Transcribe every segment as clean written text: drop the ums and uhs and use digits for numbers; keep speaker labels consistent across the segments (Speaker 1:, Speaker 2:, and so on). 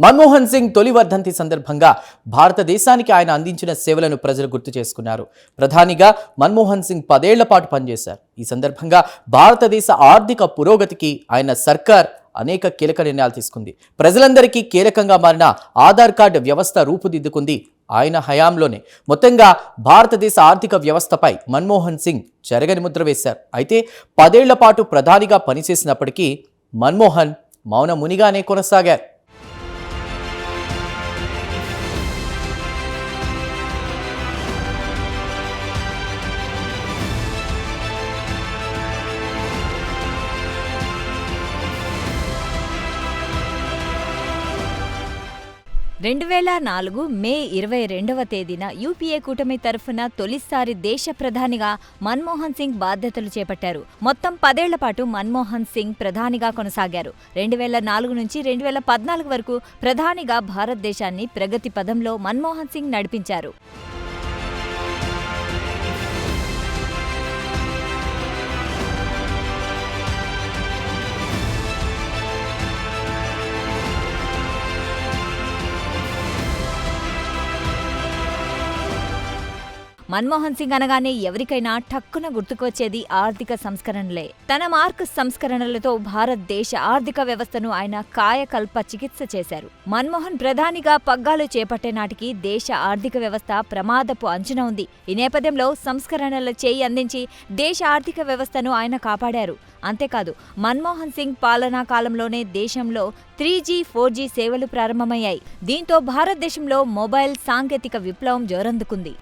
Speaker 1: మన్మోహన్ సింగ్ తొలి వర్ధంతి సందర్భంగా భారతదేశానికి ఆయన అందించిన సేవలను ప్రజలు గుర్తు చేసుకున్నారు. ప్రధానిగా మన్మోహన్ సింగ్ 10 ఏళ్ల పాటు పనిచేశారు. ఈ సందర్భంగా భారతదేశ ఆర్థిక పురోగతికి ఆయన సర్కార్ అనేక కీలక నిర్ణయాలు తీసుకుంది. ప్రజలందరికీ కీలకంగా మారిన ఆధార్ కార్డు వ్యవస్థ రూపుదిద్దుకుంది ఆయన హయాంలోనే. మొత్తంగా భారతదేశ ఆర్థిక వ్యవస్థపై మన్మోహన్ సింగ్ చెరగని ముద్ర వేశారు. అయితే 10 ఏళ్ల పాటు ప్రధానిగా పనిచేసినప్పటికీ మన్మోహన్ మౌన మునిగానే కొనసాగారు.
Speaker 2: మే 22వ తేదీన యూపీఏ కూటమి తరఫున తొలిసారి దేశ ప్రధానిగా మన్మోహన్ సింగ్ బాధ్యతలు చేపట్టారు. మొత్తం 10 ఏళ్ల పాటు మన్మోహన్ సింగ్ ప్రధానిగా కొనసాగారు. 2004 నుంచి 2014 వరకు ప్రధానిగా భారతదేశాన్ని ప్రగతి పథంలో మన్మోహన్ సింగ్ నడిపించారు. మన్మోహన్ సింగ్ అనగానే ఎవరికైనా ఠక్కున గుర్తుకొచ్చేది ఆర్థిక సంస్కరణలే. తన మార్క్స్ సంస్కరణలతో భారతదేశ ఆర్థిక వ్యవస్థను ఆయన కాయకల్ప చికిత్స చేశారు. మన్మోహన్ ప్రధానిగా పగ్గాలు చేపట్టే నాటికి దేశ ఆర్థిక వ్యవస్థ ప్రమాదపు అంచున ఉంది. ఈ నేపథ్యంలో సంస్కరణల చేయి అందించి దేశ ఆర్థిక వ్యవస్థను ఆయన కాపాడారు. అంతేకాదు, మన్మోహన్ సింగ్ పాలనా కాలంలోనే దేశంలో 3G, 4G సేవలు ప్రారంభమయ్యాయి. దీంతో భారతదేశంలో మొబైల్ సాంకేతిక విప్లవం జోరందుకుంది.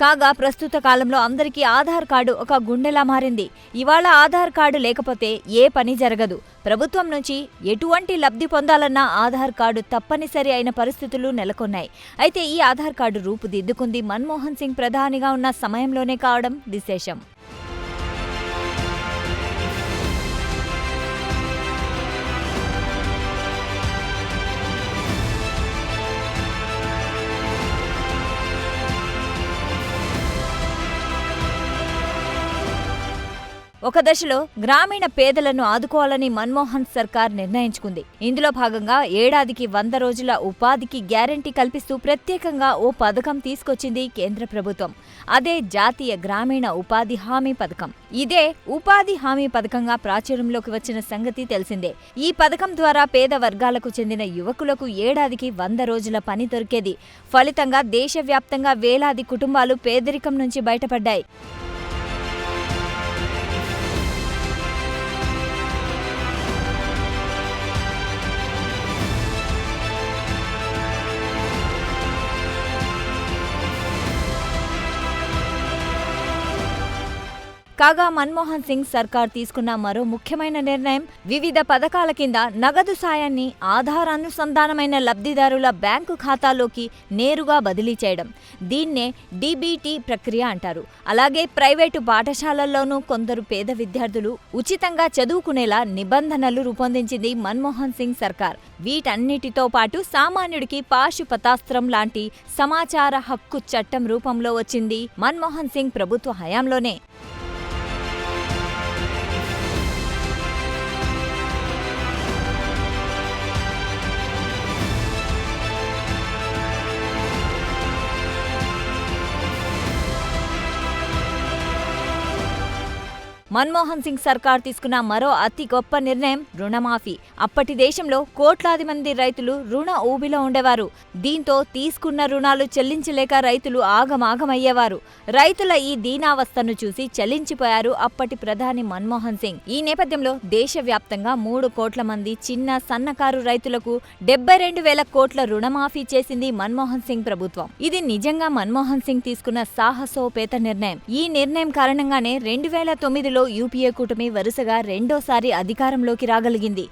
Speaker 2: కాగా ప్రస్తుత కాలంలో అందరికీ ఆధార్ కార్డు ఒక గుండెలా మారింది. ఇవాళ ఆధార్ కార్డు లేకపోతే ఏ పని జరగదు. ప్రభుత్వం నుంచి ఎటువంటి లబ్ధి పొందాలన్నా ఆధార్ కార్డు తప్పనిసరి అయిన పరిస్థితులు నెలకొన్నాయి. అయితే ఈ ఆధార్ కార్డు రూపుదిద్దుకుంది మన్మోహన్ సింగ్ ప్రధానిగా ఉన్న సమయంలోనే కావడం విశేషం. ఒక దశలో గ్రామీణ పేదలను ఆదుకోవాలని మన్మోహన్ సర్కార్ నిర్ణయించుకుంది. ఇందులో భాగంగా ఏడాదికి 100 రోజుల ఉపాధికి గ్యారంటీ కల్పిస్తూ ప్రత్యేకంగా ఓ పథకం తీసుకొచ్చింది కేంద్ర ప్రభుత్వం. అదే జాతీయ గ్రామీణ ఉపాధి హామీ పథకం. ఇదే ఉపాధి హామీ పథకంగా ప్రాచుర్యంలోకి వచ్చిన సంగతి తెలిసిందే. ఈ పథకం ద్వారా పేద వర్గాలకు చెందిన యువకులకు ఏడాదికి 100 రోజుల పని దొరికేది. ఫలితంగా దేశవ్యాప్తంగా వేలాది కుటుంబాలు పేదరికం నుంచి బయటపడ్డాయి. కాగా మన్మోహన్ సింగ్ సర్కార్ తీసుకున్న మరో ముఖ్యమైన నిర్ణయం వివిధ పథకాల కింద నగదు సాయాన్ని ఆధార్ అనుసంధానమైన లబ్ధిదారుల బ్యాంకు ఖాతాలోకి నేరుగా బదిలీ చేయడం. దీన్నే డీబీటీ ప్రక్రియ అంటారు. అలాగే ప్రైవేటు పాఠశాలల్లోనూ కొందరు పేద విద్యార్థులు ఉచితంగా చదువుకునేలా నిబంధనలు రూపొందించింది మన్మోహన్ సింగ్ సర్కార్. వీటన్నిటితో పాటు సామాన్యుడికి పాశుపతాస్త్రం లాంటి సమాచార హక్కు చట్టం రూపంలో వచ్చింది మన్మోహన్ సింగ్ ప్రభుత్వ హయాంలోనే. మన్మోహన్ సింగ్ సర్కార్ తీసుకున్న మరో అతి గొప్ప నిర్ణయం రుణమాఫీ. అప్పటి దేశంలో కోట్లాది మంది రైతులు రుణ ఊబిలో ఉండేవారు. దీంతో తీసుకున్న రుణాలు చెల్లించలేక రైతులు ఆగమాగమయ్యేవారు. రైతుల ఈ దీనావస్థను చూసి చలించిపోయారు అప్పటి ప్రధాని మన్మోహన్ సింగ్. ఈ నేపథ్యంలో దేశవ్యాప్తంగా 3 కోట్ల మంది చిన్న సన్నకారు రైతులకు 72,000 కోట్ల రుణమాఫీ చేసింది మన్మోహన్ సింగ్ ప్రభుత్వం. ఇది నిజంగా మన్మోహన్ సింగ్ తీసుకున్న సాహసోపేత నిర్ణయం. ఈ నిర్ణయం కారణంగానే 2009లో యూపీఏ కూటమి వరుసగా రెండోసారి అధికారంలోకి రాగలిగింది.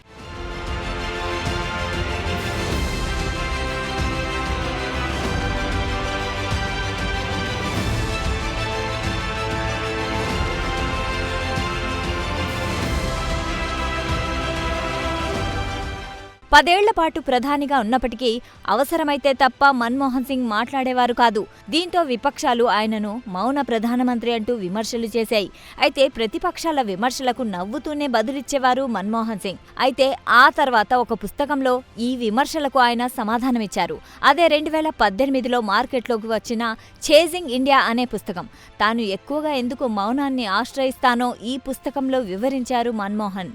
Speaker 2: 10 ఏళ్ల పాటు ప్రధానిగా ఉన్నప్పటికీ అవసరమైతే తప్ప మన్మోహన్ సింగ్ మాట్లాడేవారు కాదు. దీంతో విపక్షాలు ఆయనను మౌన ప్రధానమంత్రి అంటూ విమర్శలు చేశాయి. అయితే ప్రతిపక్షాల విమర్శలకు నవ్వుతూనే బదులిచ్చేవారు మన్మోహన్ సింగ్. అయితే ఆ తర్వాత ఒక పుస్తకంలో ఈ విమర్శలకు ఆయన సమాధానమిచ్చారు. అదే 2018లో మార్కెట్లోకి వచ్చిన చేజింగ్ ఇండియా అనే పుస్తకం. తాను ఎక్కువగా ఎందుకు మౌనాన్ని ఆశ్రయిస్తానో ఈ పుస్తకంలో వివరించారు మన్మోహన్.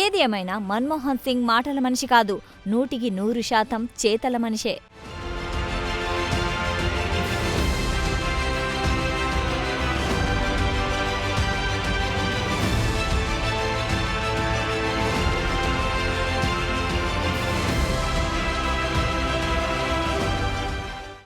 Speaker 2: ఏది ఏమైనా మన్మోహన్ సింగ్ మాటల మనిషి కాదు, 100% చేతల మనిషే.